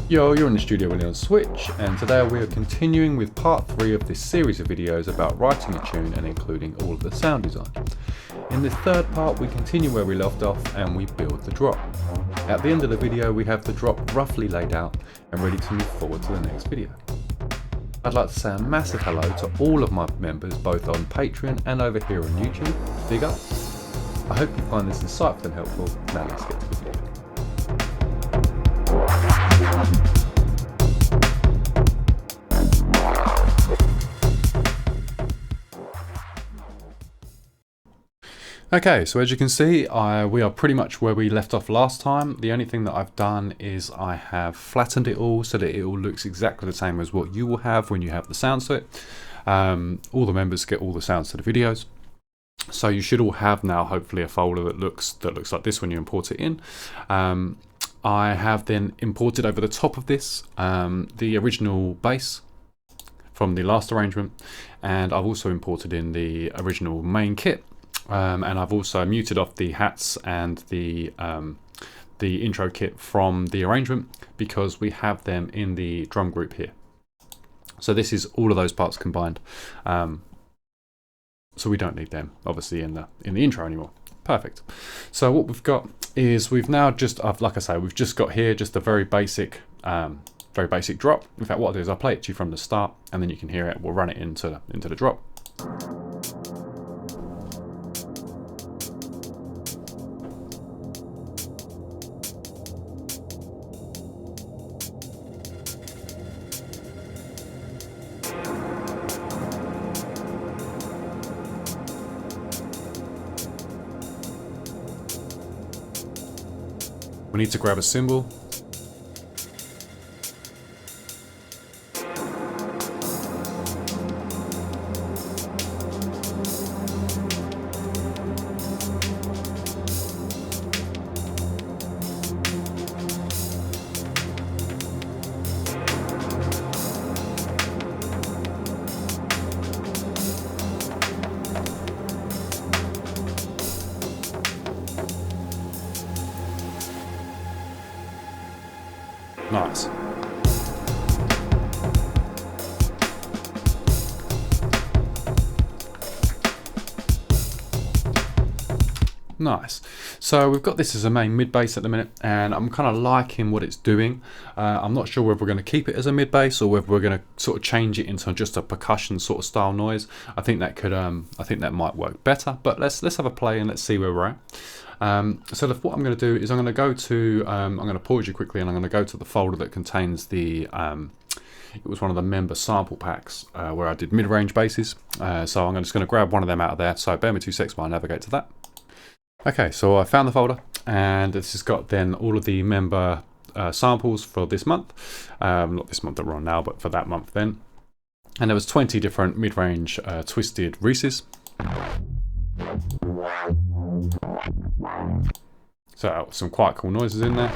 Yo, you're in the studio with me on Switch, and today we are continuing with part 3 of this series of videos about writing a tune and including all of the sound design. In this third part we continue where we left off and we build the drop. At the end of the video we have the drop roughly laid out and ready to move forward to the next video. I'd like to say a massive hello to all of my members both on Patreon and over here on YouTube. Big ups. I hope you find this insightful and helpful. Now let's get to the video. Okay, so as you can see, we are pretty much where we left off last time. The only thing that I've done is I have flattened it all so that it all looks exactly the same as what you will have when you have the sounds to it. All the members get all the sounds to the videos. So you should all have now hopefully a folder that looks like this when you import it in. I have then imported over the top of this the original bass from the last arrangement, and I've also imported in the original main kit. And I've also muted off the hats and the intro kit from the arrangement because we have them in the drum group here. So this is all of those parts combined. So we don't need them obviously in the intro anymore. Perfect. So what we've got is we've now just, like I say, we've just got here just a very basic drop. In fact, what I'll do is I'll play it to you from the start, and then you can hear it. We'll run it into the drop. We need to grab a cymbal. Nice. Nice. So we've got this as a main mid bass at the minute, and I'm kind of liking what it's doing. I'm not sure whether we're going to keep it as a mid bass or whether we're going to sort of change it into just a percussion sort of style noise. I think that could, I think that might work better. But let's have a play and let's see where we're at. So what I'm going to do is I'm going to go to, I'm going to pause you quickly, and I'm going to go to the folder that contains the, it was one of the member sample packs where I did mid-range basses. So I'm just going to grab one of them out of there. So bear me 2 seconds while I navigate to that. Okay, so I found the folder, and this has got then all of the member samples for this month. Not this month that we're on now, but for that month then. And there was 20 different mid-range twisted Rhyses. So some quite cool noises in there.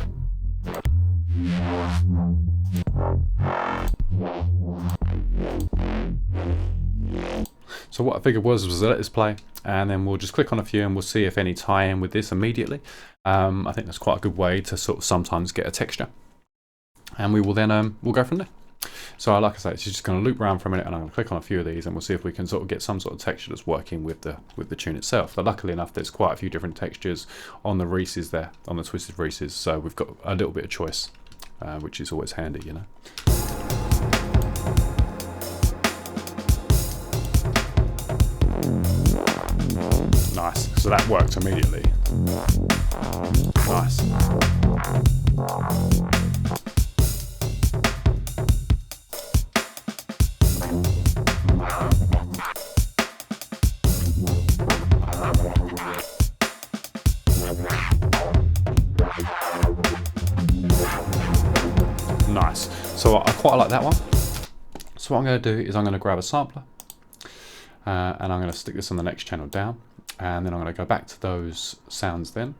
So what I figured was let this play, and then we'll just click on a few and we'll see if any tie in with this immediately. I think that's quite a good way to sort of sometimes get a texture, and we will then we'll go from there. So like I say, it's just going to loop around for a minute, and I'm going to click on a few of these and we'll see if we can sort of get some sort of texture that's working with the tune itself. But luckily enough, there's quite a few different textures on the Rhyses there, on the twisted Rhyses, so we've got a little bit of choice, which is always handy, you know. Nice, so that worked immediately. Nice. Nice, so I quite like that one. So what I'm going to do is I'm going to grab a sampler, and I'm going to stick this on the next channel down, and then I'm going to go back to those sounds then,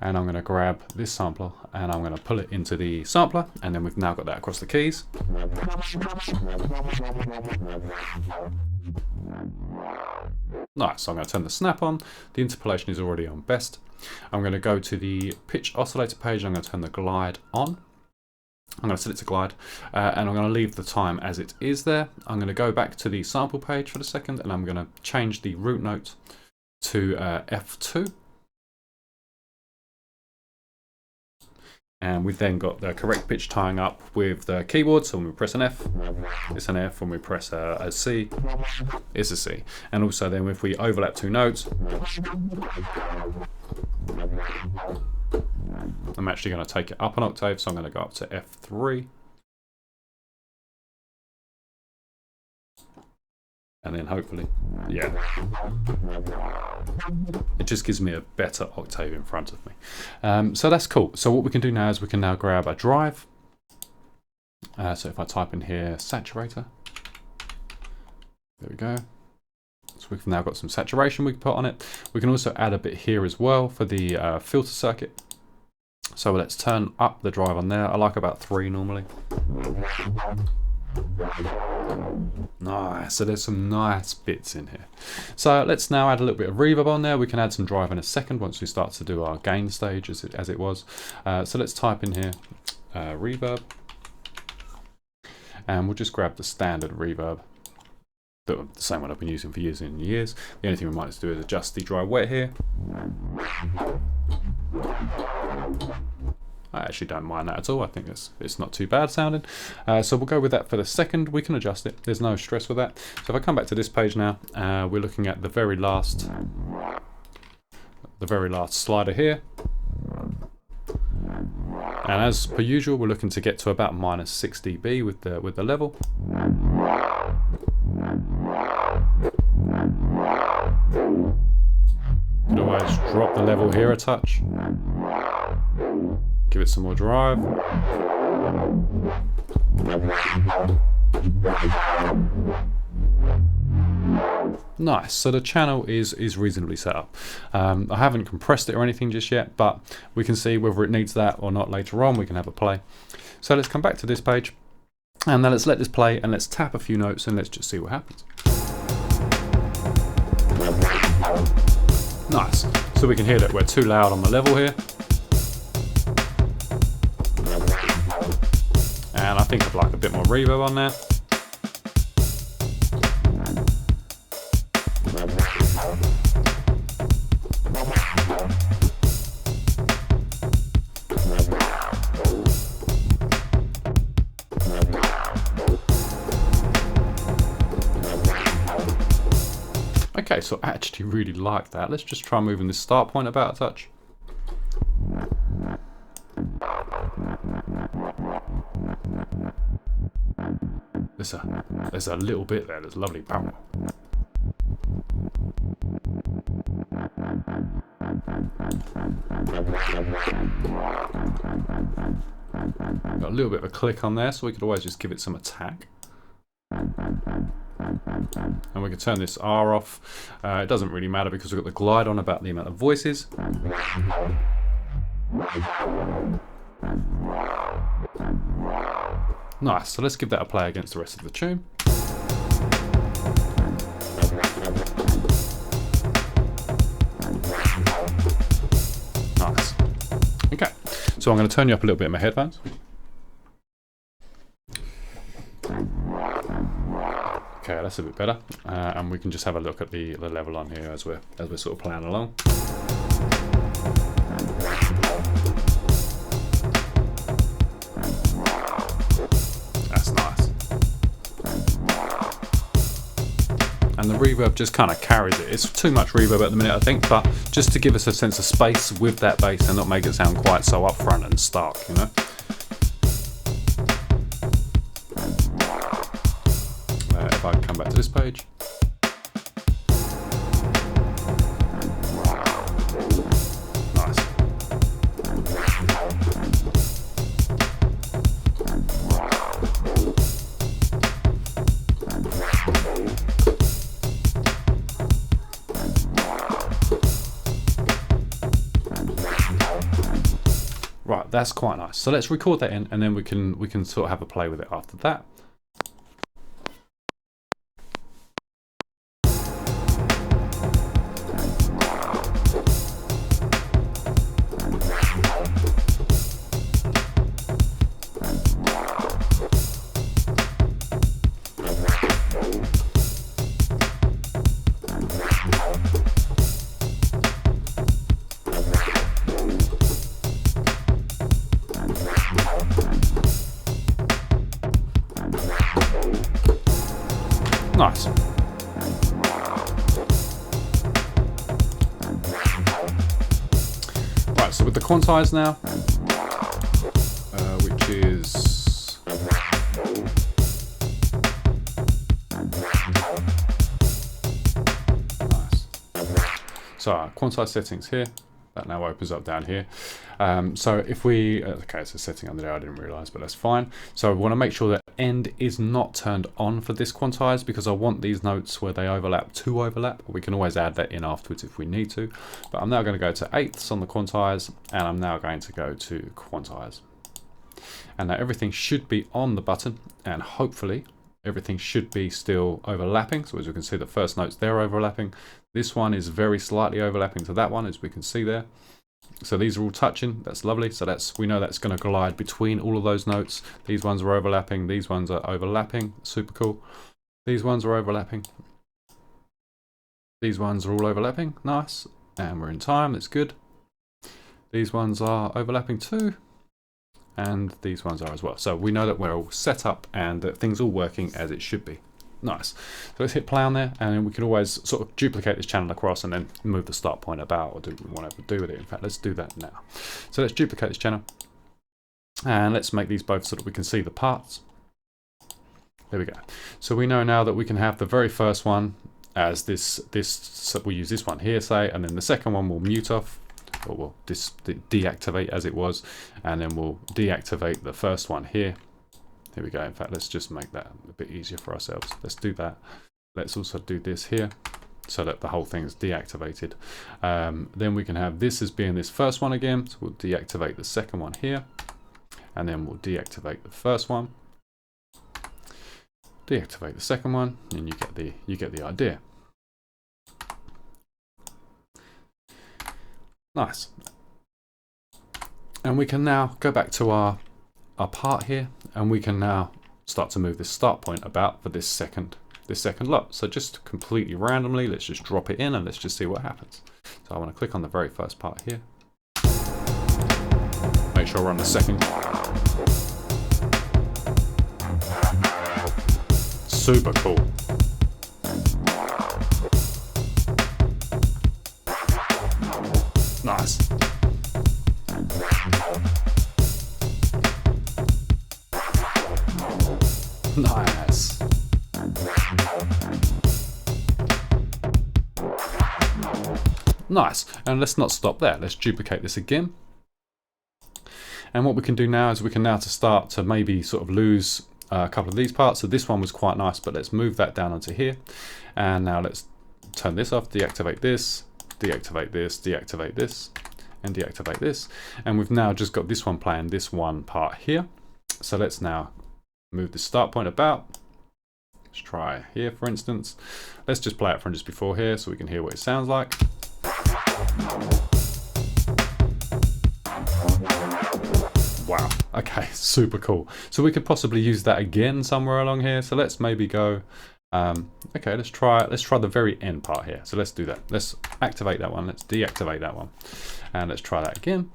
and I'm going to grab this sampler and I'm going to pull it into the sampler, and then we've now got that across the keys. Nice, so I'm going to turn the snap on. The interpolation is already on best. I'm going to go to the pitch oscillator page. I'm going to turn the glide on. I'm going to set it to glide, and I'm going to leave the time as it is there. I'm going to go back to the sample page for the second, and I'm going to change the root note to F2. And we've then got the correct pitch tying up with the keyboard. So when we press an F, it's an F. When we press a C, it's a C. And also then if we overlap two notes, I'm actually going to take it up an octave. So I'm going to go up to F3. And then hopefully, yeah, it just gives me a better octave in front of me. So that's cool. So what we can do now is we can now grab a drive. So if I type in here saturator, there we go. So we've now got some saturation we can put on it. We can also add a bit here as well for the filter circuit. So let's turn up the drive on there. I like about 3 normally. Nice, so there's some nice bits in here. So let's now add a little bit of reverb on there. We can add some drive in a second once we start to do our gain stage as it was. So let's type in here reverb, and we'll just grab the standard reverb, the same one I've been using for years and years. The only thing we might do is adjust the dry wet here. I actually don't mind that at all. I think it's not too bad sounding. So we'll go with that for the second. We can adjust it. There's no stress with that. So if I come back to this page now, we're looking at the very last slider here. And as per usual, we're looking to get to about -6 dB with the level. You can always drop the level here a touch. Give it some more drive. Nice, so the channel is reasonably set up. I haven't compressed it or anything just yet, but we can see whether it needs that or not later on. We can have a play. So let's come back to this page, and then let's let this play, and let's tap a few notes, and let's just see what happens. Nice, so we can hear that we're too loud on the level here. And I think I'd like a bit more reverb on there. Okay, so I actually really like that. Let's just try moving this start point about a touch. There's a little bit there. There's lovely power. Got a little bit of a click on there, so we could always just give it some attack. And we can turn this R off. It doesn't really matter because we've got the glide on about the amount of voices. Nice, so let's give that a play against the rest of the tune. Nice. Okay, so I'm going to turn you up a little bit in my headphones. Okay, that's a bit better, and we can just have a look at the level on here as we're sort of playing along. That's nice. And the reverb just kind of carries it. It's too much reverb at the minute, I think, but just to give us a sense of space with that bass and not make it sound quite so upfront and stark, you know. If I come back to this page. Nice. Right, that's quite nice. So let's record that in, and then we can sort of have a play with it after that. Nice. Right, so with the quantize now, which is nice. So our quantize settings here. That now opens up down here. So if we, okay, it's a setting under there, I didn't realize, but that's fine. So we want to make sure that end is not turned on for this quantize, because I want these notes where they overlap to overlap. We can always add that in afterwards if we need to. But I'm now going to go to eighths on the quantize, and I'm now going to go to quantize. And now everything should be on the button, and hopefully everything should be still overlapping. So as you can see, the first notes, they're overlapping. This one is very slightly overlapping to that one, as we can see there. So these are all touching, that's lovely. So we know that's going to glide between all of those notes. These ones are overlapping, these ones are overlapping, super cool. These ones are overlapping. These ones are all overlapping, nice. And we're in time, that's good. These ones are overlapping too. And these ones are as well. So we know that we're all set up and that things are all working as it should be. Nice. So let's hit play on there, and then we can always sort of duplicate this channel across and then move the start point about, or do whatever we do with it. In fact, let's do that now. So let's duplicate this channel, and let's make these both so that we can see the parts. There we go. So we know now that we can have the very first one as this, so we'll use this one here, say, and then the second one we'll mute off, or we'll deactivate as it was, and then we'll deactivate the first one here. Here we go. In fact, let's just make that a bit easier for ourselves. Let's do that. Let's also do this here so that the whole thing is deactivated. Then we can have this as being this first one again. So we'll deactivate the second one here, and then we'll deactivate the first one. Deactivate the second one, and you get the idea. Nice. And we can now go back to our part here, and we can now start to move this start point about for this second lot. So just completely randomly, let's just drop it in and let's just see what happens. So I want to click on the very first part here. Make sure we're on the second. Super cool. Nice. Nice. Nice. And let's not stop there. Let's duplicate this again. And what we can do now is we can now start to maybe sort of lose a couple of these parts. So this one was quite nice, but let's move that down onto here. And now let's turn this off, deactivate this, deactivate this, deactivate this, and deactivate this. And we've now just got this one playing this one part here. So let's now move the start point about. Let's try here, for instance. Let's just play it from just before here so we can hear what it sounds like. Wow, okay, super cool. So we could possibly use that again somewhere along here. So let's maybe go, okay, let's try the very end part here. So let's do that. Let's activate that one, let's deactivate that one. And let's try that again.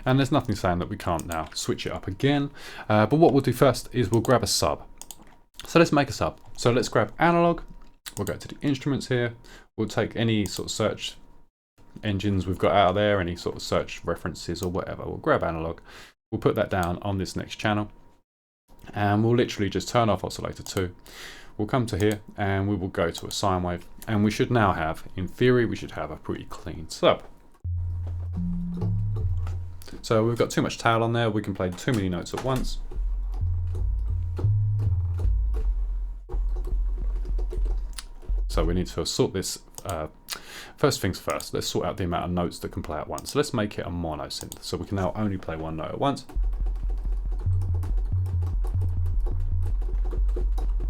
And there's nothing saying that we can't now switch it up again. But what we'll do first is we'll grab a sub. So let's make a sub. So let's grab analog. We'll go to the instruments here. We'll take any sort of search engines we've got out of there, any sort of search references or whatever. We'll grab analog. We'll put that down on this next channel. And we'll literally just turn off oscillator 2. We'll come to here and we will go to a sine wave. And we should now have, in theory, we should have a pretty clean sub. So we've got too much tail on there, we can play too many notes at once. So we need to sort this, first things first, let's sort out the amount of notes that can play at once. So let's make it a mono synth, so we can now only play one note at once.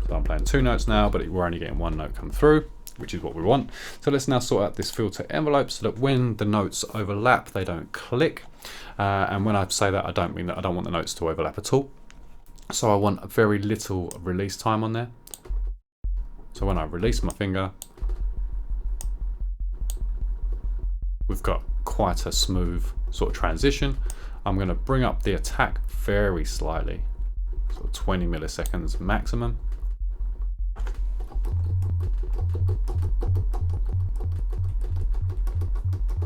So I'm playing 2 notes now, but we're only getting 1 note come through, which is what we want. So let's now sort out this filter envelope so that when the notes overlap, they don't click. And when I say that, I don't mean that I don't want the notes to overlap at all. So I want a very little release time on there. So when I release my finger, we've got quite a smooth sort of transition. I'm going to bring up the attack very slightly, sort of 20 milliseconds maximum.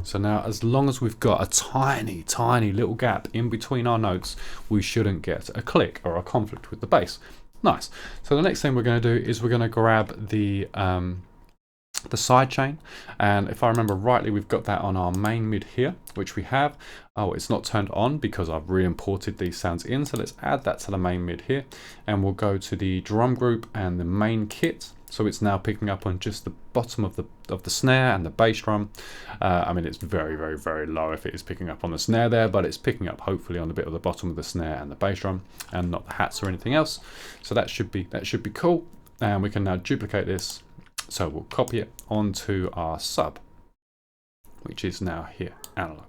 So now, as long as we've got a tiny, tiny little gap in between our notes, we shouldn't get a click or a conflict with the bass. Nice. So the next thing we're going to do is we're going to grab the side chain, and if I remember rightly, we've got that on our main mid here, which we have. Oh, it's not turned on because I've re-imported these sounds in, so let's add that to the main mid here, and we'll go to the drum group and the main kit. So it's now picking up on just the bottom of the snare and the bass drum. I mean, it's very, very, very low if it is picking up on the snare there, but it's picking up hopefully on the bit of the bottom of the snare and the bass drum, and not the hats or anything else. So that should be cool. And we can now duplicate this. So we'll copy it onto our sub, which is now here, analog.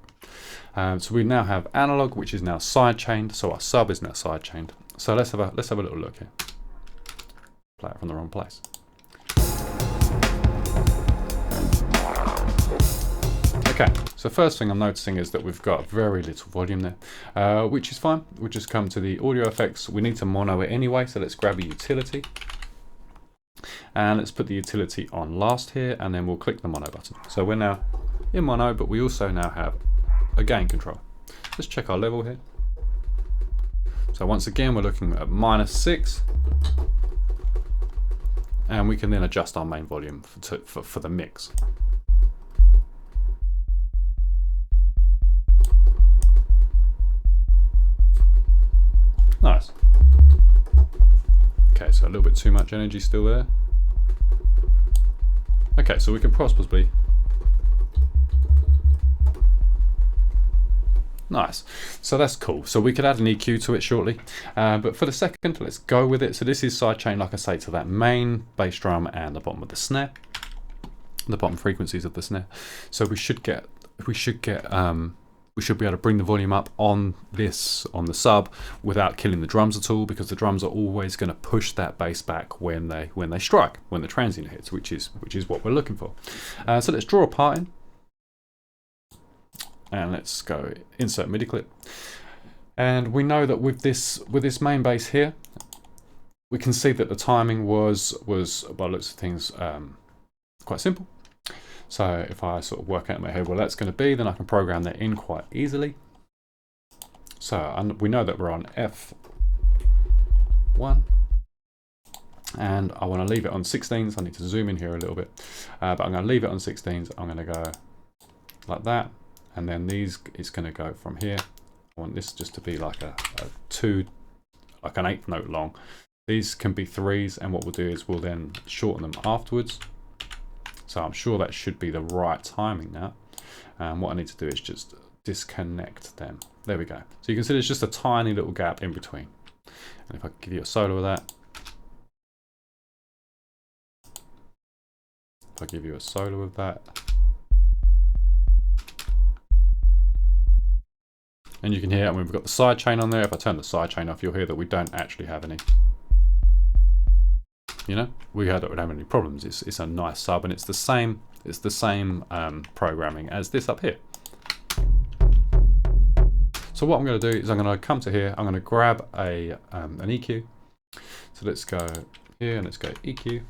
So we now have analog, which is now side chained. So our sub is now side chained. So let's have a little look here. Play it from the wrong place. Okay, so first thing I'm noticing is that we've got very little volume there, which is fine. We'll just come to the audio effects. We need to mono it anyway, so let's grab a utility. And let's put the utility on last here, and then we'll click the mono button. So we're now in mono, but we also now have a gain control. Let's check our level here. So once again, we're looking at -6. And we can then adjust our main volume for the mix. Nice. Okay, so a little bit too much energy still there. Okay, so we can possibly... Nice. So that's cool. So we could add an EQ to it shortly. But for the second, let's go with it. So this is sidechain, like I say, to that main bass drum and the bottom of the snare. The bottom frequencies of the snare. So we should be able to bring the volume up on the sub without killing the drums at all, because the drums are always going to push that bass back when they strike, when the transient hits, which is what we're looking for. So let's draw a part in, and let's go insert MIDI clip. And we know that with this main bass here, we can see that the timing was by the looks of things quite simple. So if I sort of work out in my head what that's going to be, then I can program that in quite easily. So we know that we're on F1, and I want to leave it on 16s. I need to zoom in here a little bit, but I'm going to leave it on 16s. I'm going to go like that, and then it's going to go from here. I want this just to be like an 1/8 note long. These can be 3s, and what we'll do is we'll then shorten them afterwards. So I'm sure that should be the right timing now. What I need to do is just disconnect them. There we go. So you can see there's just a tiny little gap in between. And if I give you a solo of that, if I give you a solo of that, and you can hear when we've got the side chain on there. If I turn the side chain off, you'll hear that we don't actually have any. You know, we don't have any problems. It's a nice sub, and it's the same programming as this up here. So what I'm going to do is I'm going to come to here. I'm going to grab an EQ. So let's go here and let's go EQ,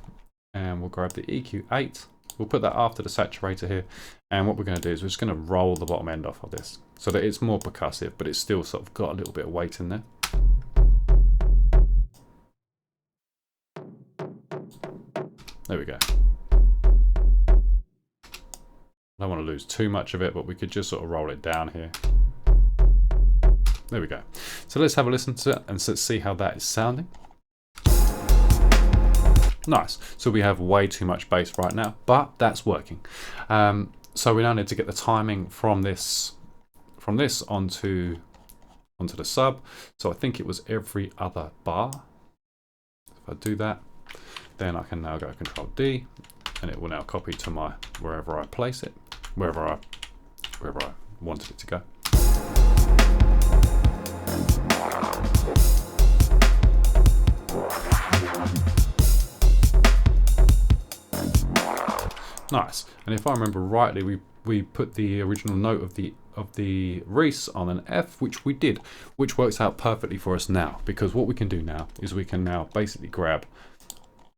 and we'll grab the EQ8. We'll put that after the saturator here, and what we're going to do is we're just going to roll the bottom end off of this so that it's more percussive, but it's still sort of got a little bit of weight in there. There we go. I don't want to lose too much of it, but we could just sort of roll it down here. There we go. So let's have a listen to it and see how that is sounding. Nice. So we have way too much bass right now, but that's working. So we now need to get the timing from this onto the sub. So I think it was every other bar. If I do that, then I can now go Control D, and it will now copy to my wherever I place it, wherever I wanted it to go. Nice. And if I remember rightly, we put the original note of the Rhys on an F, which we did, which works out perfectly for us now, because what we can do now is we can now basically grab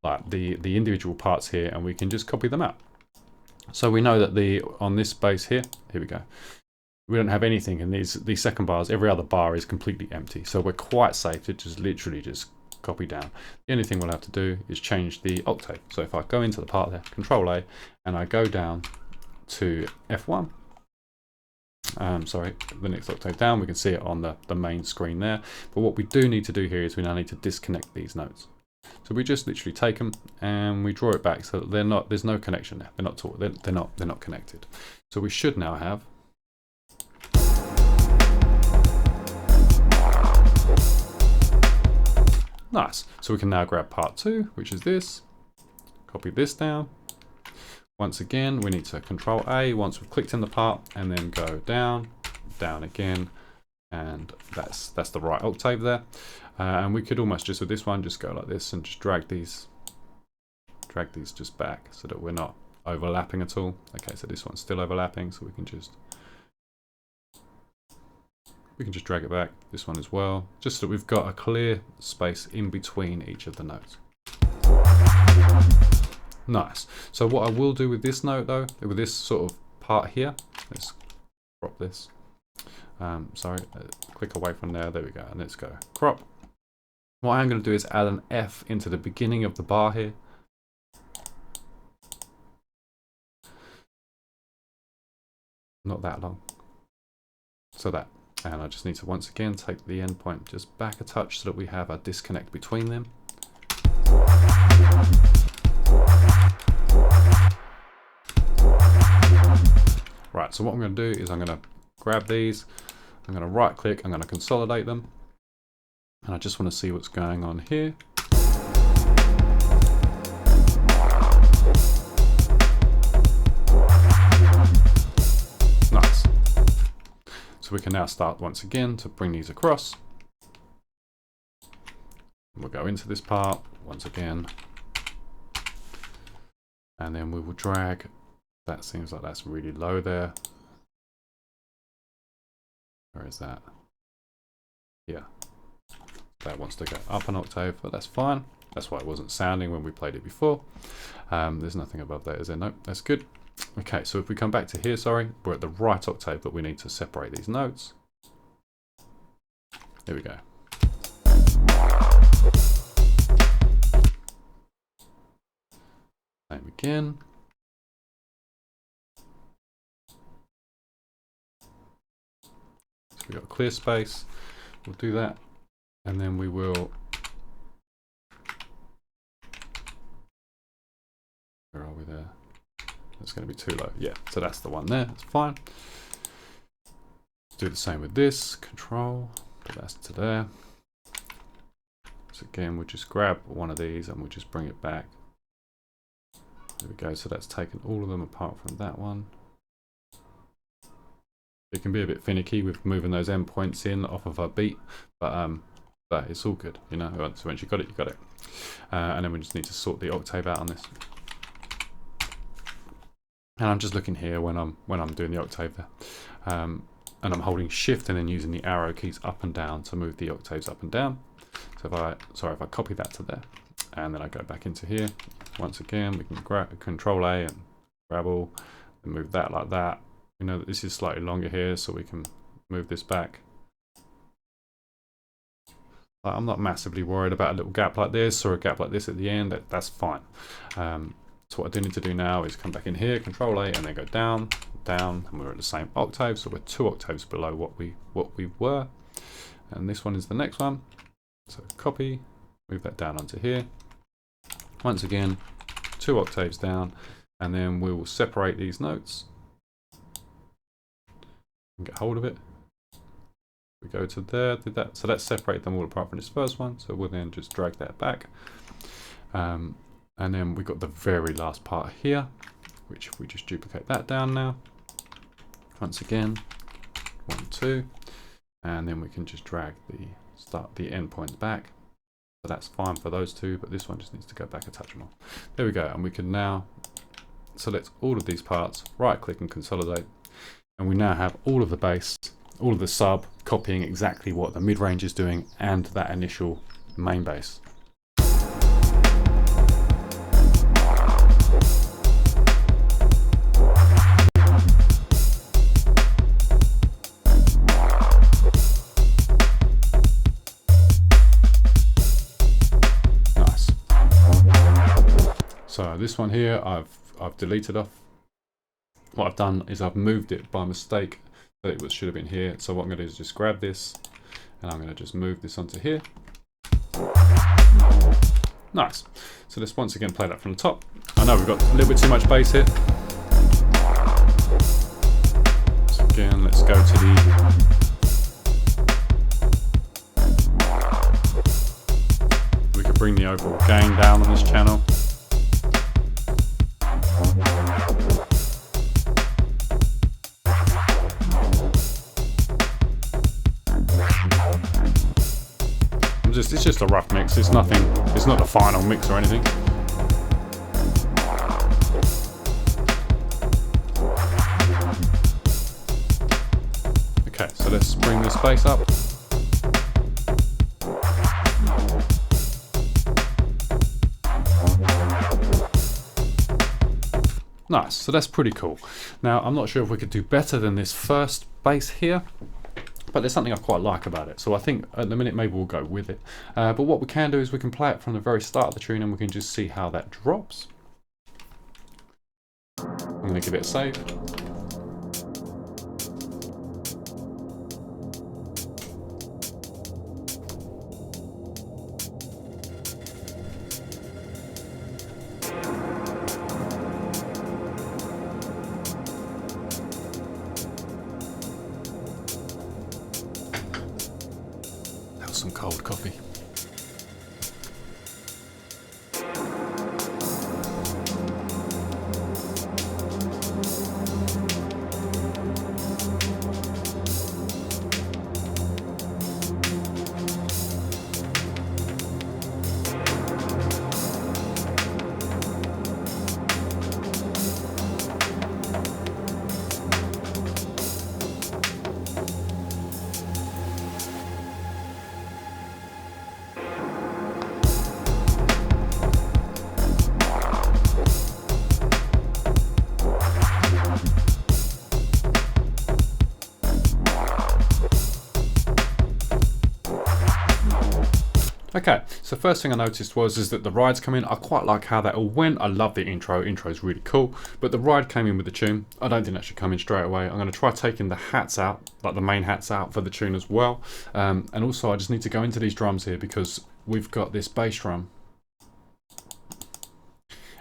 like the individual parts here, and we can just copy them out. So we know that on this space here we go, we don't have anything in these second bars. Every other bar is completely empty, so we're quite safe to just literally just copy down. The only thing we'll have to do is change the octave. So if I go into the part there, Control A, and I go down to F1, sorry, the next octave down, we can see it on the main screen there. But what we do need to do here is we now need to disconnect these notes. So we just literally take them and we draw it back so that there's no connection there. They're not connected. So we should now have nice. So we can now grab part 2, which is this, copy this down. Once again, we need to Control A once we've clicked in the part, and then go down, down again, and that's the right octave there. And we could almost just with this one just go like this and just drag these just back so that we're not overlapping at all. Okay, so this one's still overlapping, so we can just drag it back. This one as well, just so that we've got a clear space in between each of the notes. Nice. So what I will do with this note though, with this sort of part here, let's crop this. Sorry, click away from there. There we go. And let's go crop. What I'm going to do is add an F into the beginning of the bar here. Not that long. So that. And I just need to once again take the endpoint just back a touch so that we have a disconnect between them. Right, so what I'm going to do is I'm going to grab these, I'm going to right click, I'm going to consolidate them, and I just want to see what's going on here. Nice. So we can now start once again to bring these across. We'll go into this part once again, and then we will drag. That seems like that's really low there. Where is that? Yeah. That wants to go up an octave, but that's fine. That's why it wasn't sounding when we played it before. There's nothing above that, is there? Nope, that's good. Okay, so if we come back to here, sorry, we're at the right octave, but we need to separate these notes. There we go. Same again. We've got a clear space, we'll do that, and then we will, where are we there? That's going to be too low. Yeah, so that's the one there, that's fine. Let's do the same with this, Control, put that to there. So again, we'll just grab one of these and we'll just bring it back. There we go, so that's taken all of them apart from that one. It can be a bit finicky with moving those endpoints in off of our beat, but it's all good, you know. Once you got it, you got it. And then we just need to sort the octave out on this. And I'm just looking here when I'm doing the octave there, and I'm holding Shift and then using the arrow keys up and down to move the octaves up and down. So if I copy that to there, and then I go back into here, once again we can grab Control A and grab all, and move that like that. You know that this is slightly longer here, so we can move this back. I'm not massively worried about a little gap like this or a gap like this at the end. That's fine. So what I do need to do now is come back in here, Control A, and then go down, down, and we're at the same octave, so we're 2 octaves below what we were. And this one is the next one. So copy, move that down onto here. Once again, 2 octaves down, and then we will separate these notes. And get hold of it. We go to there, did that. So let's separate them all apart from this first one. So we'll then just drag that back. And then we've got the very last part here, which if we just duplicate that down now, once again, 1, 2, and then we can just drag the endpoints back. So that's fine for those two, but this one just needs to go back a touch more. There we go, and we can now select all of these parts, right click and consolidate, and we now have all of the bass, all of the sub copying exactly what the mid-range is doing and that initial main bass. Nice. So this one here I've deleted off. What I've done is I've moved it by mistake. It should have been here. So what I'm going to do is just grab this and I'm going to just move this onto here. Nice. So let's once again play that from the top. I know we've got a little bit too much bass here. So again, let's go to we could bring the overall gain down on this channel. It's just a rough mix. It's nothing. It's not the final mix or anything. Okay, so let's bring this bass up. Nice. So that's pretty cool. Now I'm not sure if we could do better than this first bass here. But there's something I quite like about it, so I think at the minute maybe we'll go with it. But what we can do is we can play it from the very start of the tune and we can just see how that drops. I'm going to give it a save. Some cold coffee. Okay, so first thing I noticed is that the rides come in. I quite like how that all went. I love the intro. Intro is really cool. But the ride came in with the tune. I don't think that should come in straight away. I'm going to try taking the hats out, like the main hats out for the tune as well. And also I just need to go into these drums here because we've got this bass drum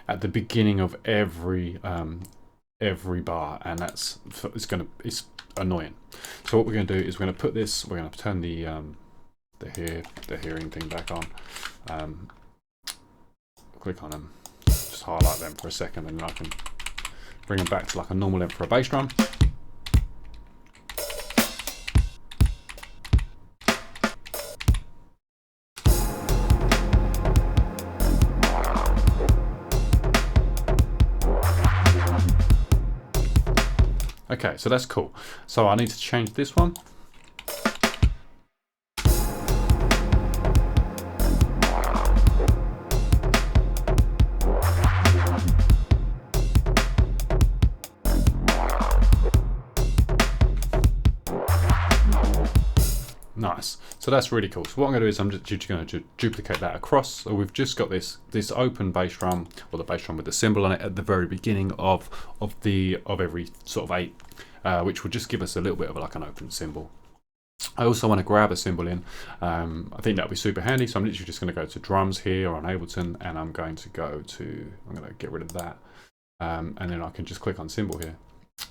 at the beginning of every bar, and it's annoying. So what we're going to do is we're going to put this. We're going to turn the hearing thing back on. Click on them, just highlight them for a second, and then I can bring them back to like a normal length for a bass drum. Okay, so that's cool. So I need to change this one. Nice. So that's really cool. So what I'm going to do is I'm just going to duplicate that across. So we've just got this open bass drum, or the bass drum with the cymbal on it at the very beginning of every sort of 8, which will just give us a little bit of like an open cymbal. I also want to grab a cymbal in. I think that'll be super handy. So I'm literally just going to go to drums here on Ableton, and I'm going to get rid of that, and then I can just click on cymbal here,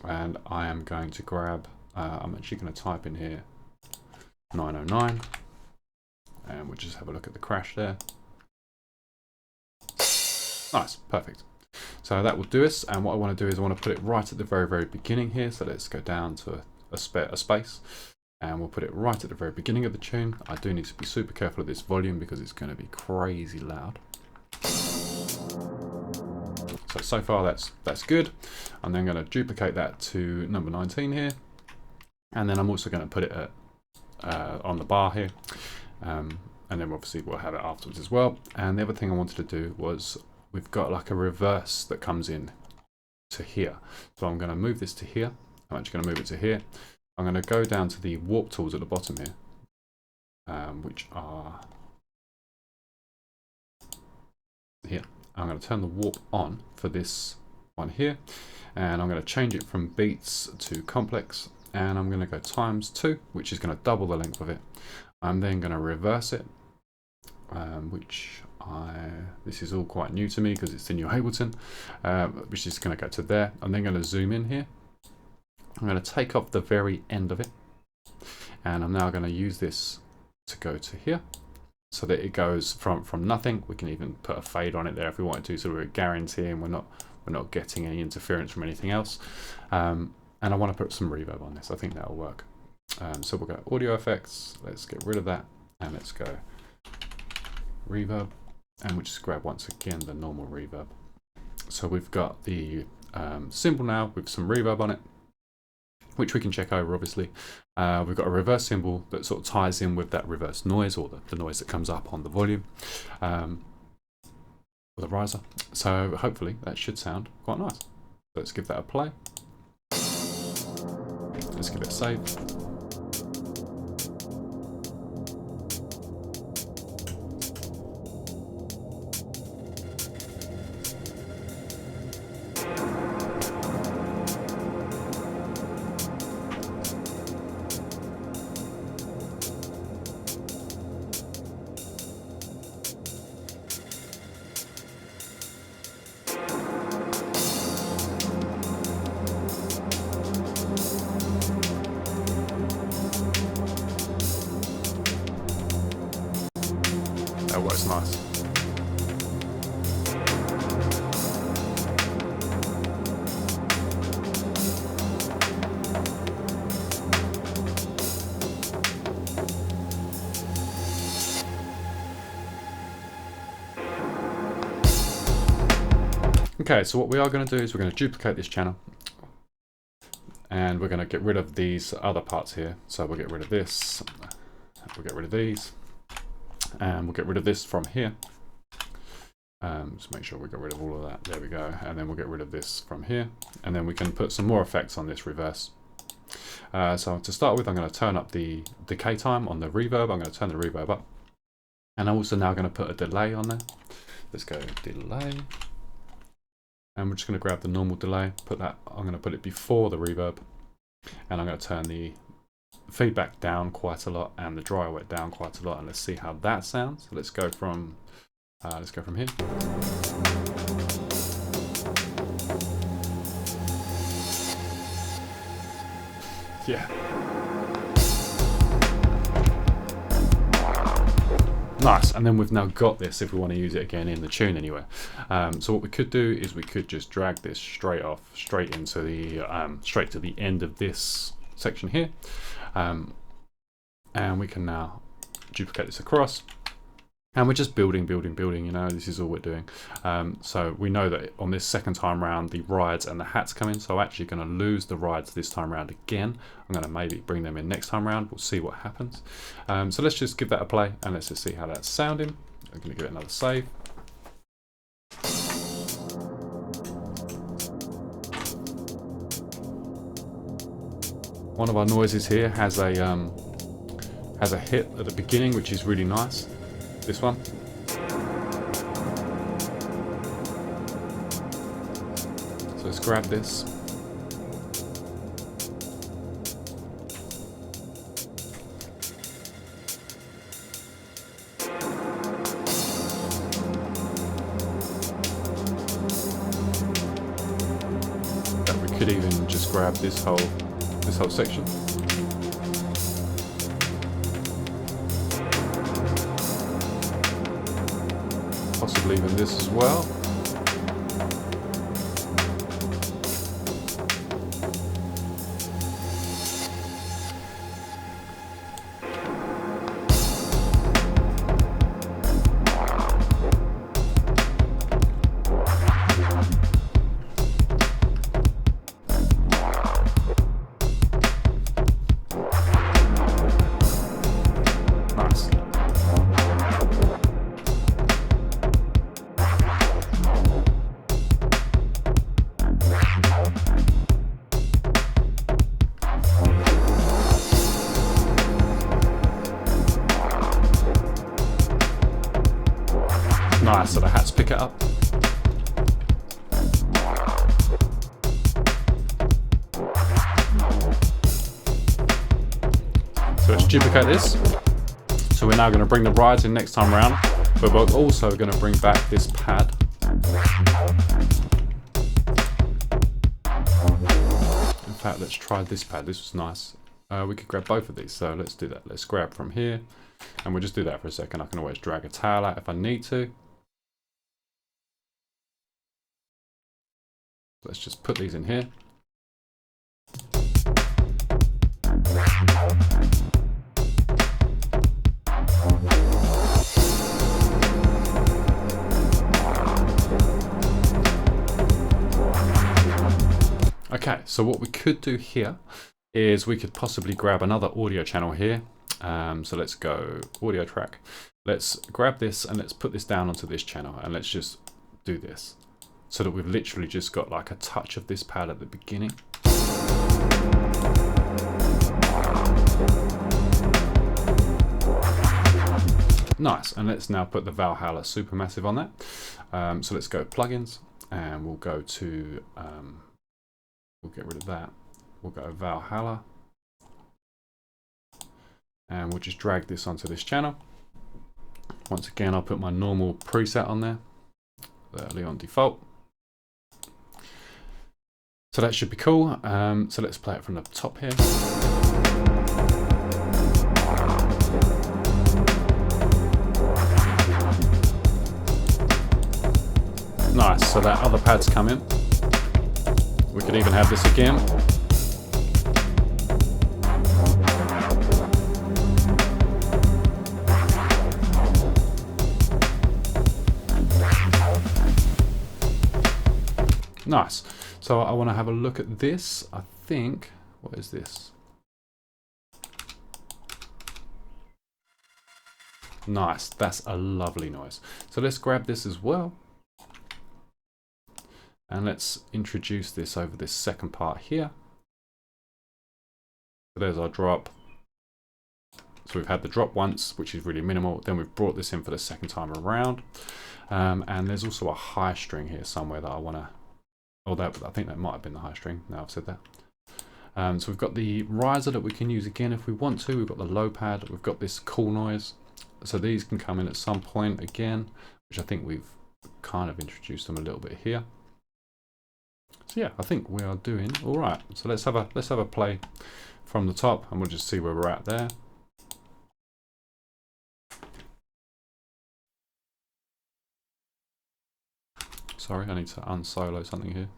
and I am going to grab. I'm actually going to type in here 909, and we'll just have a look at the crash there. Nice, perfect. So that will do us, and what I want to do is I want to put it right at the very, very beginning here. So let's go down to a space, and we'll put it right at the very beginning of the tune. I do need to be super careful of this volume because it's going to be crazy loud. So far that's good. I'm then going to duplicate that to number 19 here, and then I'm also going to put it at, on the bar here, and then obviously we'll have it afterwards as well. And the other thing I wanted to do was, we've got like a reverse that comes in to here. So I'm going to move this to here. I'm actually going to move it to here. I'm going to go down to the warp tools at the bottom here, which are here. I'm going to turn the warp on for this one here, and I'm going to change it from beats to complex, and I'm going to go ×2, which is going to double the length of it. I'm then going to reverse it, this is all quite new to me because it's the new Ableton, which is going to go to there. I'm then going to zoom in here. I'm going to take off the very end of it, and I'm now going to use this to go to here, so that it goes from nothing. We can even put a fade on it there if we wanted to, so we're guaranteeing we're not getting any interference from anything else. And I want to put some reverb on this. I think that'll work. So we'll go audio effects. Let's get rid of that, and let's go reverb, and we'll just grab once again the normal reverb. So we've got the cymbal now with some reverb on it, which we can check over obviously. We've got a reverse cymbal that sort of ties in with that reverse noise, or the noise that comes up on the volume, or the riser. So hopefully that should sound quite nice. Let's give that a play. Let's give it a save. That works nice. Okay, so what we are going to do is we're going to duplicate this channel, and we're going to get rid of these other parts here. So we'll get rid of this, we'll get rid of these, and we'll get rid of this from here. Just make sure we get rid of all of that. There we go. And then we'll get rid of this from here, and then we can put some more effects on this reverse. So to start with, I'm going to turn up the decay time on the reverb. I'm going to turn the reverb up, and I'm also now going to put a delay on there. Let's go delay, and we're just going to grab the normal delay, put that, I'm going to put it before the reverb, and I'm going to turn the feedback down quite a lot and the dry wet down quite a lot, and let's see how that sounds. Let's go from here. Yeah. Nice, and then we've now got this if we want to use it again in the tune anywhere. So what we could do is we could just drag this straight into the straight to the end of this section here, and we can now duplicate this across, and we're just building, you know, this is all we're doing. So we know that on this second time round the rides and the hats come in, so I'm actually going to lose the rides this time round again. I'm going to maybe bring them in next time round, we'll see what happens. So let's just give that a play, and let's just see how that's sounding. I'm going to give it another save. One of our noises here has a hit at the beginning, which is really nice. This one. So let's grab this. And we could even just grab this whole section. Possibly even this as well. Nice, so the hats pick it up. So let's duplicate this. So we're now going to bring the rides in next time around, but we're also going to bring back this pad. In fact, let's try this pad. This was nice. We could grab both of these, so let's do that. Let's grab from here, and we'll just do that for a second. I can always drag a towel out if I need to. Let's just put these in here. Okay, so what we could do here is we could possibly grab another audio channel here. So let's go audio track. Let's grab this and let's put this down onto this channel, and let's just do this so that we've literally just got like a touch of this pad at the beginning. Nice, and let's now put the Valhalla Supermassive on that. So let's go plugins, and we'll go to we'll get rid of that. We'll go Valhalla, and we'll just drag this onto this channel. Once again, I'll put my normal preset on there, on default. So that should be cool. So let's play it from the top here. Nice, so that other pad's come in. We could even have this again. Nice. So I want to have a look at this. I think, what is this? Nice, that's a lovely noise. So let's grab this as well. And let's introduce this over this second part here. So there's our drop. So we've had the drop once, which is really minimal. Then we've brought this in for the second time around. And there's also a high string here somewhere that I want to, I think that might have been the high string, now I've said that. So we've got the riser that we can use again if we want to. We've got the low pad, we've got this cool noise. So these can come in at some point again, which I think we've kind of introduced them a little bit here. So yeah, I think we are doing all right. So let's have a play from the top, and we'll just see where we're at there. Sorry, I need to unsolo something here.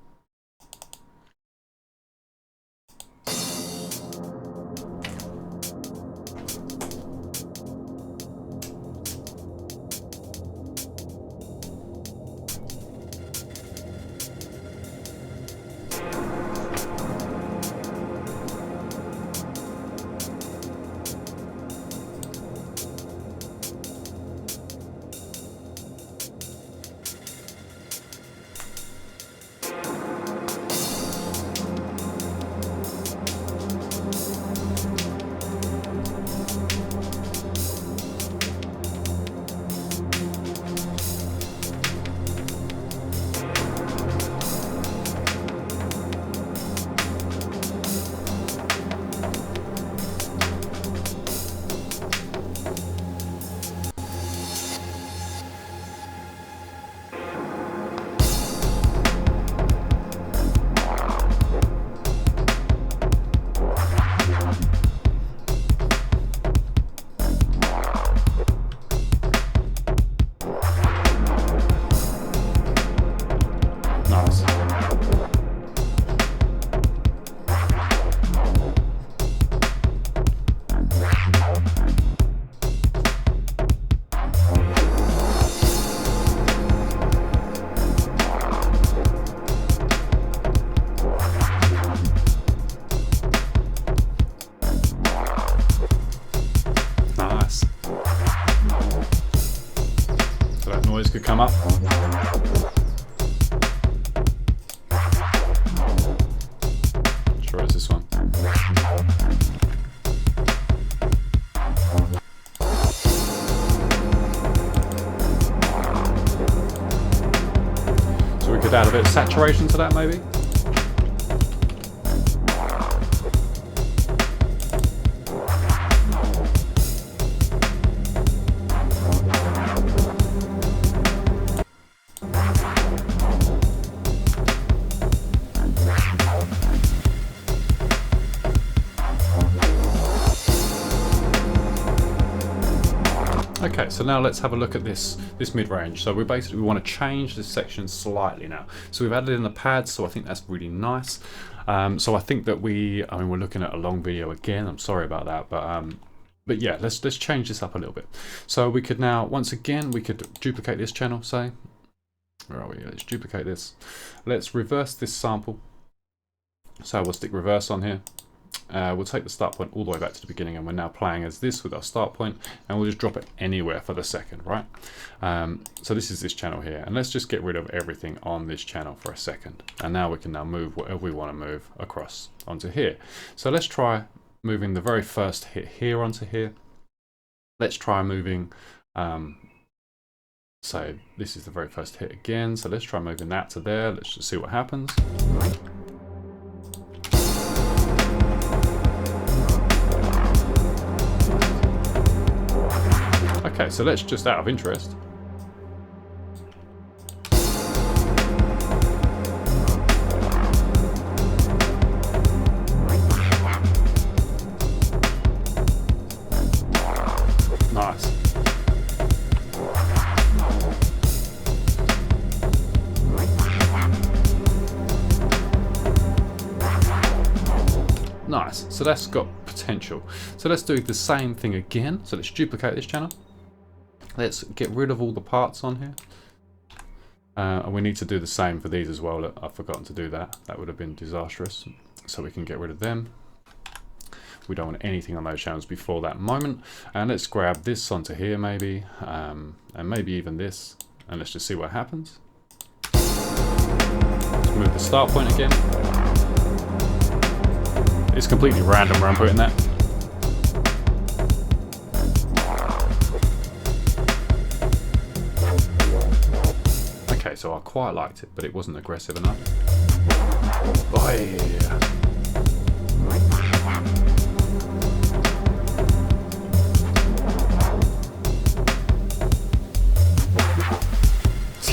Could come up. Sure, it's this one. add a bit of saturation to that maybe. Okay, so now let's have a look at this mid-range. So we want to change this section slightly now. So we've added in the pads, so I think that's really nice. So I think that we're looking at a long video again. I'm sorry about that, but yeah, let's change this up a little bit. So we could now, once again, we could duplicate this channel. Say, where are we? Let's duplicate this. Let's reverse this sample. So we'll stick reverse on here. We'll take the start point all the way back to the beginning, and we're now playing as this with our start point, and we'll just drop it anywhere for the second, right? So this is this channel here, and let's just get rid of everything on this channel for a second, and now we can now move whatever we want to move across onto here. So let's try moving the very first hit here onto here. Let's try moving, so this is the very first hit again, so let's try moving that to there. Let's just see what happens. Okay, so let's just, out of interest, nice. Nice, so that's got potential. So let's do the same thing again. So let's duplicate this channel. Let's get rid of all the parts on here. And we need to do the same for these as well. Look, I've forgotten to do that. That would have been disastrous. So we can get rid of them. We don't want anything on those channels before that moment. And let's grab this onto here maybe. And maybe even this. And let's just see what happens. Let's move the start point again. It's completely random where I'm putting that. Okay, so I quite liked it, but it wasn't aggressive enough. Oh yeah.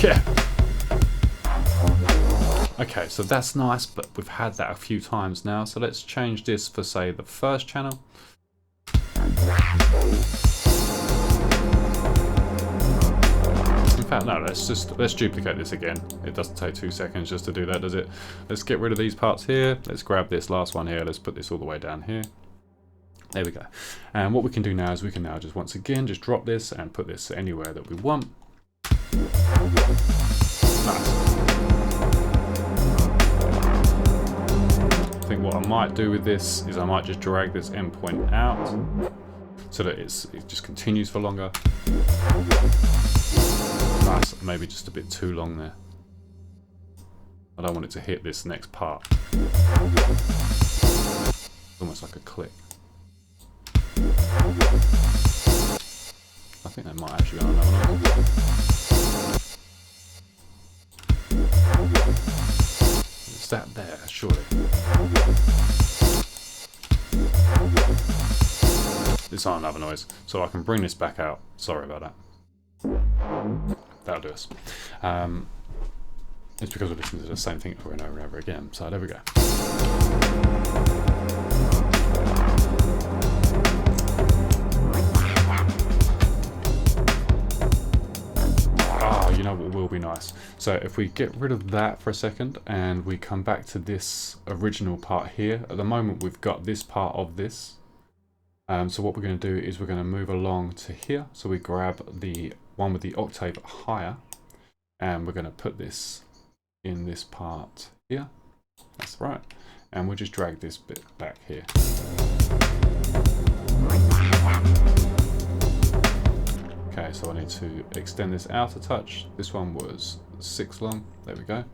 Yeah. Okay, so that's nice, but we've had that a few times now. So let's change this for, say, the first channel. In fact, no, let's duplicate this again. It doesn't take 2 seconds just to do that, does it? Let's get rid of these parts here. Let's grab this last one here. Let's put this all the way down here. There we go. And what we can do now is we can now just once again just drop this and put this anywhere that we want. Nice. I think what I might do with this is I might just drag this endpoint out so that it just continues for longer. Nice, maybe just a bit too long there. I don't want it to hit this next part. It's almost like a click. I think that might actually be on another one. Is that there, surely? It's on another noise, so I can bring this back out. Sorry about that. That'll do us. It's because we're listening to the same thing over and over and over again. So there we go. You know what will be nice? So if we get rid of that for a second and we come back to this original part here, at the moment we've got this part of this. So what we're going to do is we're going to move along to here. So we grab the one with the octave higher and we're going to put this in this part here. That's right. And we'll just drag this bit back here. Okay, so I need to extend this out a touch. This one was 6 long. There we go.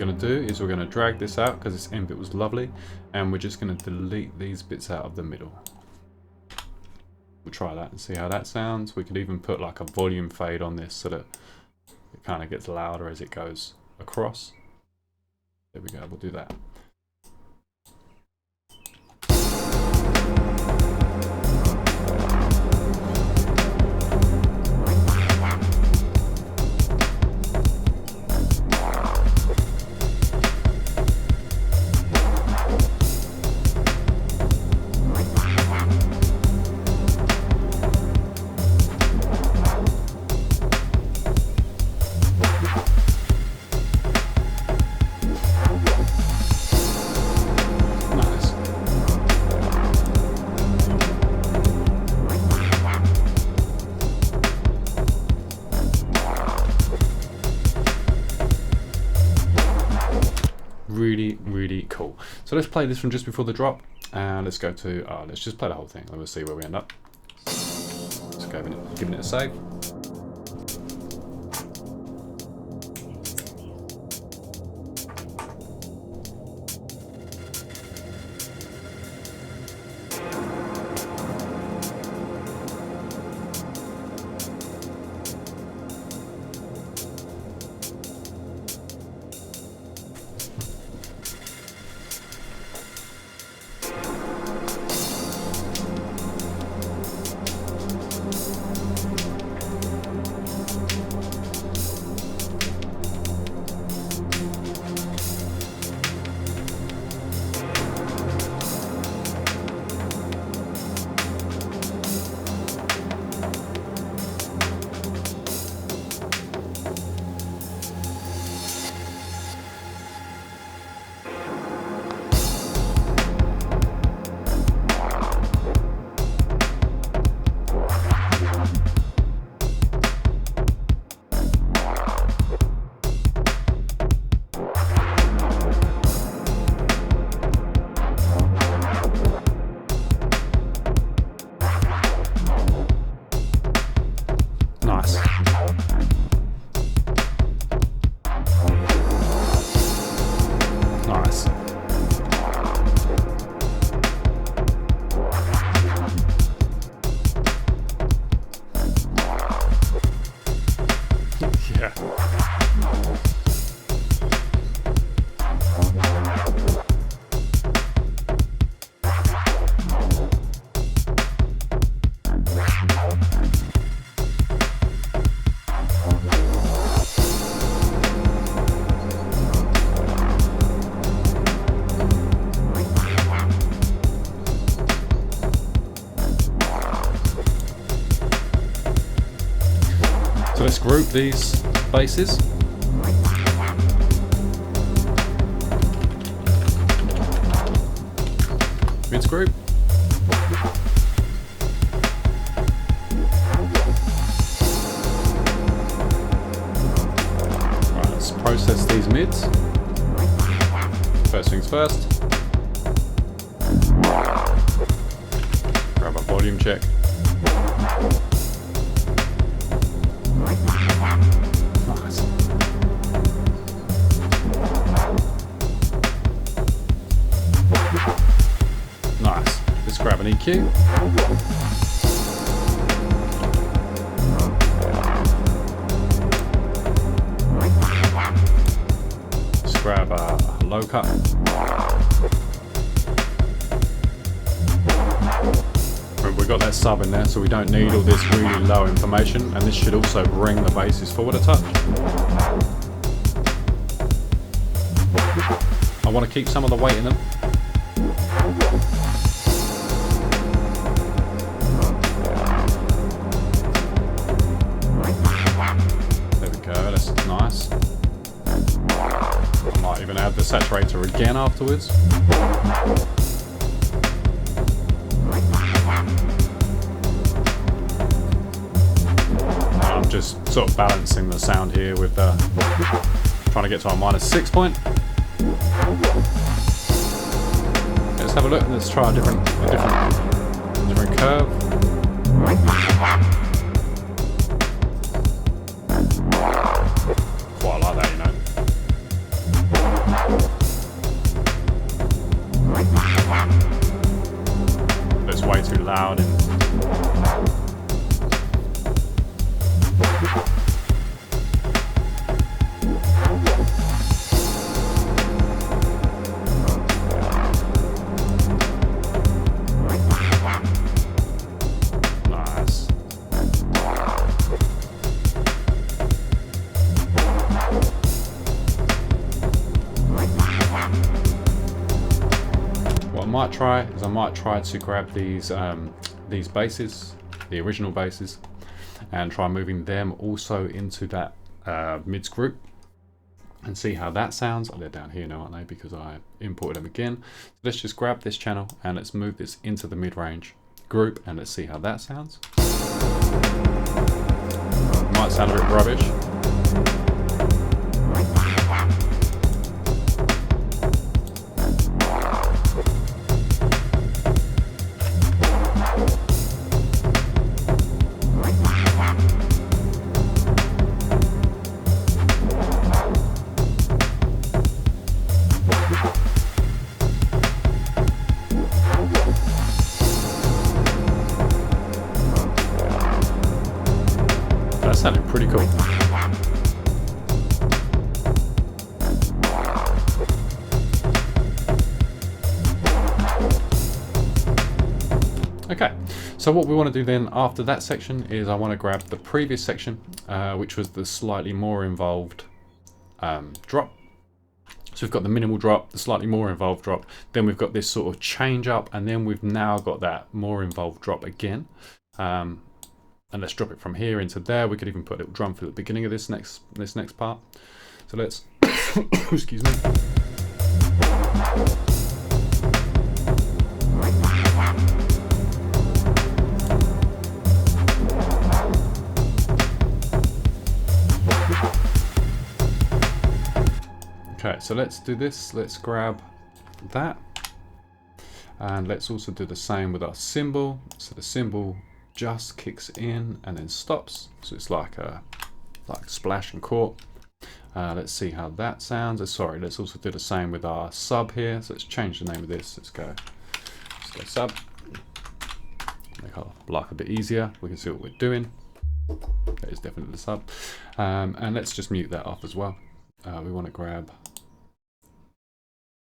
going to do is we're going to drag this out because this end bit was lovely, and we're just going to delete these bits out of the middle. We'll try that and see how that sounds. We could even put like a volume fade on this so that it kind of gets louder as it goes across. There we go, we'll do that. Really cool. So let's play this from just before the drop, and let's go to let's just play the whole thing and we'll see where we end up. Just giving it a save. Let's group these basses. Mids group. Right, let's process these mids. First things first. Grab a volume check. Grab an EQ. Let's grab a low cut. Remember, we've got that sub in there, so we don't need all this really low information, and this should also bring the basses forward a touch. I want to keep some of the weight in them. Add the saturator again afterwards. I'm just sort of balancing the sound here with trying to get to our -6 point. Let's have a look. Let's try a different curve. Quite like that, you know. That's way too loud. And I might try to grab these basses, the original basses, and try moving them also into that mids group and see how that sounds. Oh, they're down here now, aren't they? Because I imported them again. So let's just grab this channel and let's move this into the mid-range group and let's see how that sounds. Might sound a bit rubbish. That sounded pretty cool. Okay, so what we want to do then after that section is I want to grab the previous section, which was the slightly more involved drop. So we've got the minimal drop, the slightly more involved drop, then we've got this sort of change up, and then we've now got that more involved drop again. And let's drop it from here into there. We could even put a little drum fill at the beginning of this next part. So let's excuse me. Okay, so let's do this. Let's grab that. And let's also do the same with our cymbal. So the cymbal just kicks in and then stops. So it's like splash and caught. Let's see how that sounds. Sorry, let's also do the same with our sub here. So let's change the name of this. Let's go sub. Make our life a bit easier. We can see what we're doing. That is definitely the sub. And let's just mute that off as well. We want to grab.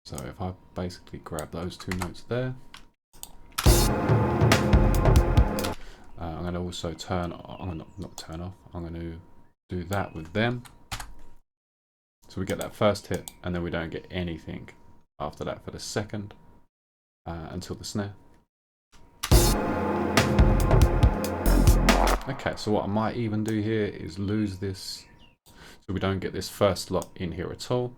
So if I basically grab those two notes there. I'm going to also turn on, I'm going to not turn off, I'm going to do that with them. So we get that first hit and then we don't get anything after that for the second until the snare. Okay, so what I might even do here is lose this so we don't get this first lot in here at all.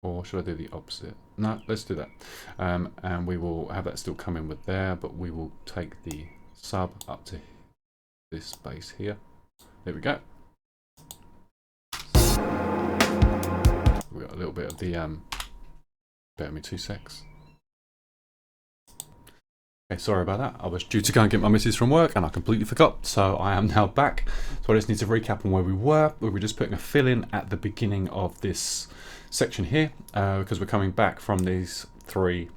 Or should I do the opposite? No, let's do that. And we will have that still come in with there, but we will take the sub up to this bass here. There we go. We've got a little bit of the, bear with me 2 secs. Okay, sorry about that. I was due to go and get my missus from work and I completely forgot. So I am now back. So I just need to recap on where we were. We were just putting a fill in at the beginning of this section here because we're coming back from these three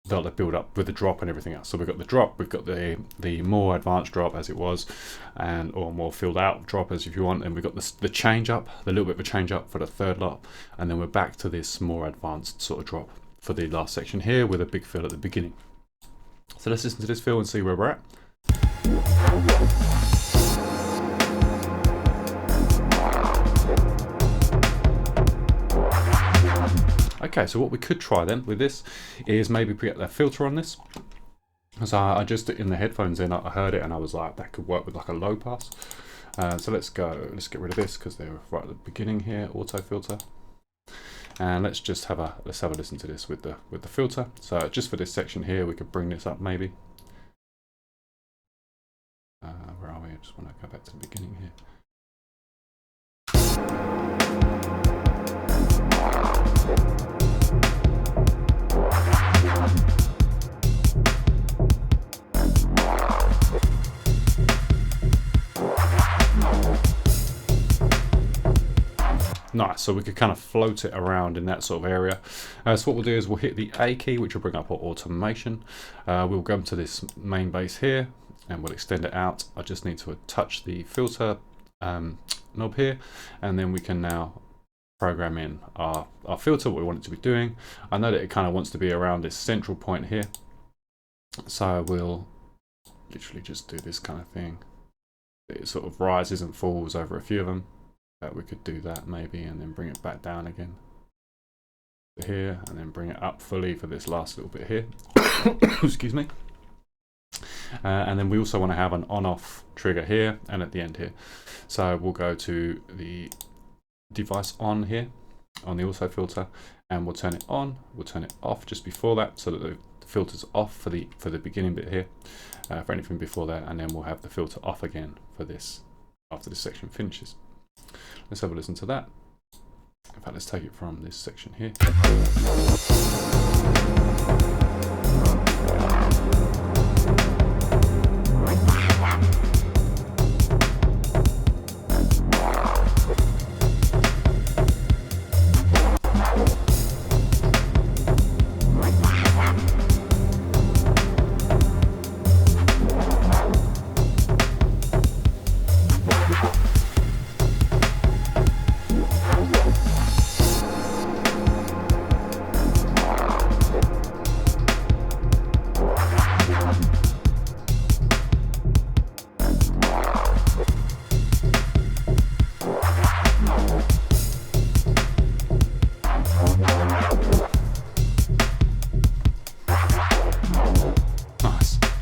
that build up with the drop and everything else. So we've got the drop, we've got the more advanced drop as it was, and or more filled out drop as if you want, and we've got the change up, the little bit of a change up for the third lot, and then we're back to this more advanced sort of drop for the last section here with a big fill at the beginning. So let's listen to this fill and see where we're at. Okay, so what we could try then with this is maybe get a filter on this. So I just in the headphones in, I heard it and I was like, that could work with like a low pass. So let's get rid of this because they're right at the beginning here, auto filter. And let's just have a listen to this with the filter. So just for this section here, we could bring this up maybe. Where are we? I just want to go back to the beginning here. Nice, so we could kind of float it around in that sort of area. So what we'll do is we'll hit the A key, which will bring up our automation. We'll go to this main base here and we'll extend it out. I just need to touch the filter knob here, and then we can now program in our filter, what we want it to be doing. I know that it kind of wants to be around this central point here, so we'll literally just do this kind of thing. It sort of rises and falls over a few of them. We could do that maybe, and then bring it back down again here, and then bring it up fully for this last little bit here. Excuse me. And then we also want to have an on-off trigger here and at the end here. So we'll go to the device on here on the auto filter, and we'll turn it on. We'll turn it off just before that, so that the filter's off for the beginning bit here, for anything before that, and then we'll have the filter off again for this after this section finishes. Let's have a listen to that. In fact, let's take it from this section here.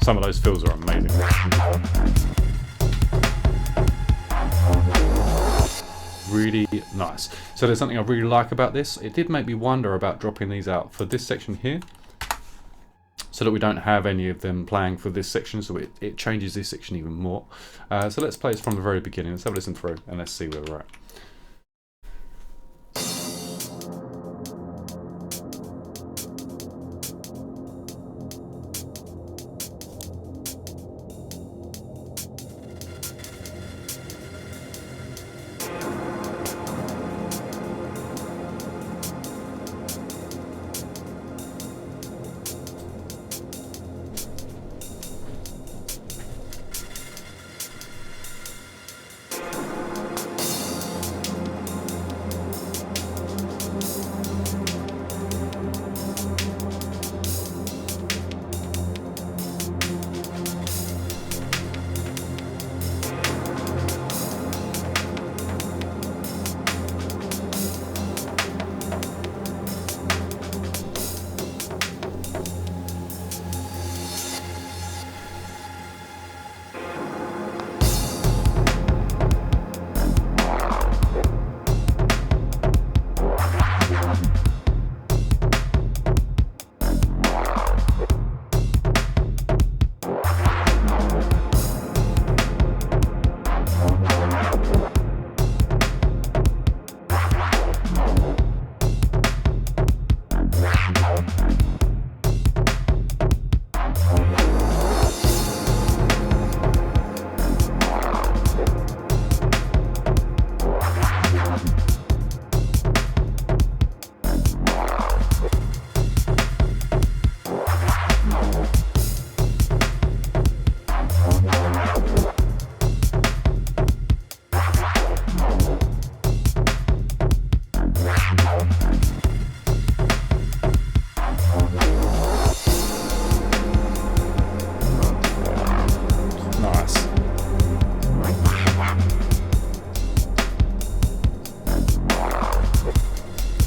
Some of those fills are amazing. Really nice. So there's something I really like about this. It did make me wonder about dropping these out for this section here, so that we don't have any of them playing for this section, so it changes this section even more. So let's play this from the very beginning. Let's have a listen through and let's see where we're at.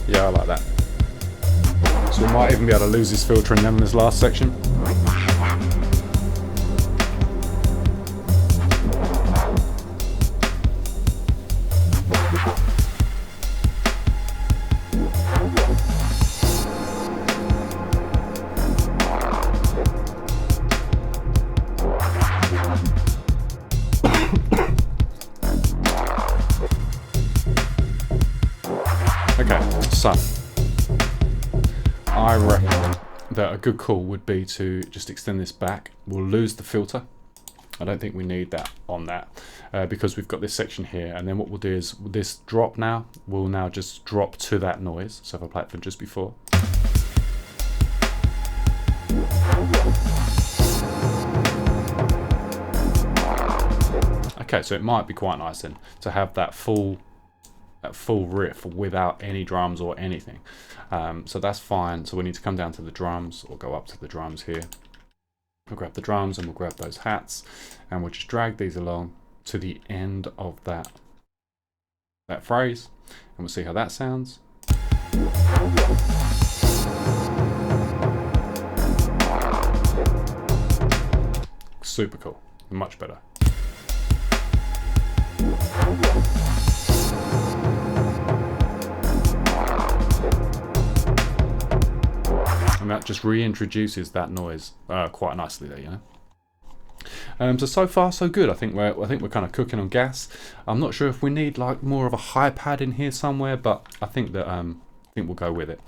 Yeah, I like that. So we might even be able to lose this filter in this last section. I reckon that a good call would be to just extend this back. We'll lose the filter I don't think we need that on that because we've got this section here, and then what we'll do is this drop now will now just drop to that noise. So if I play it from just before. Okay, so it might be quite nice then to have that full riff without any drums or anything. So that's fine. So we need to come down to the drums, or go up to the drums here. We'll grab the drums and we'll grab those hats, and we'll just drag these along to the end of that phrase, and we'll see how that sounds. Super cool, much better. And that just reintroduces that noise quite nicely there, you know. So far so good. I think we're kind of cooking on gas. I'm not sure if we need like more of a high pad in here somewhere, but I think that we'll go with it.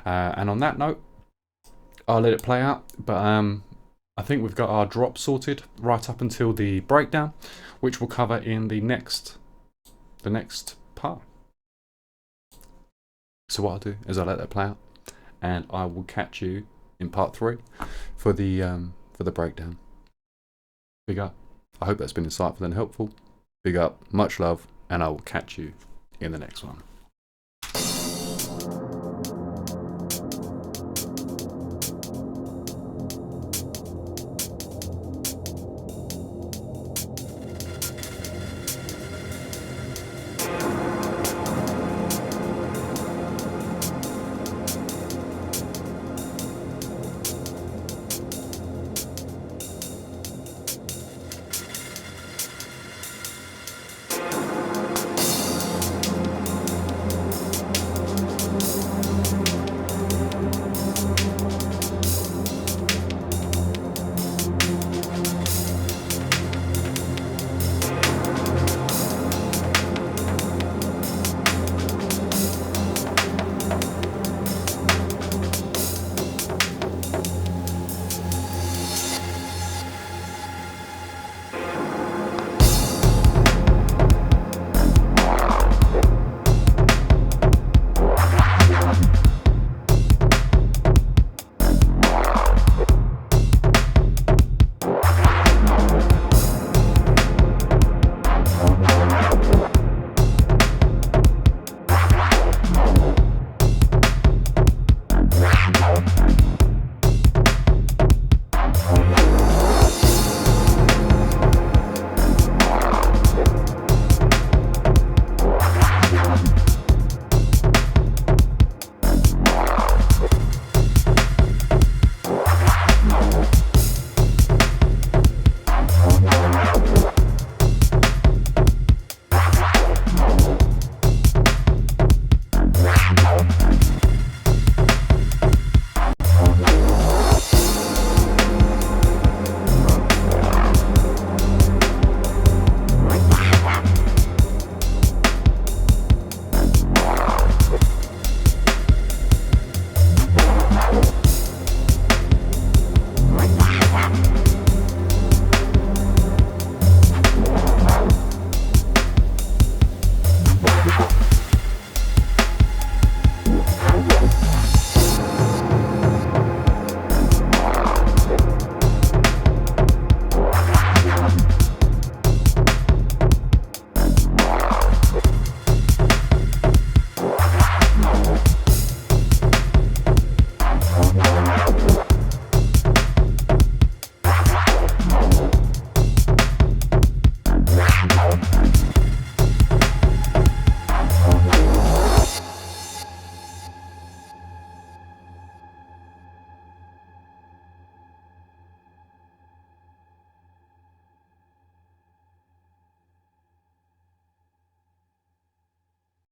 And on that note, I'll let it play out. But I think we've got our drop sorted right up until the breakdown, which we'll cover in the next part. So what I'll do is I'll let that play out, and I will catch you in part 3 for the breakdown. Big up. I hope that's been insightful and helpful. Big up, much love, and I will catch you in the next one.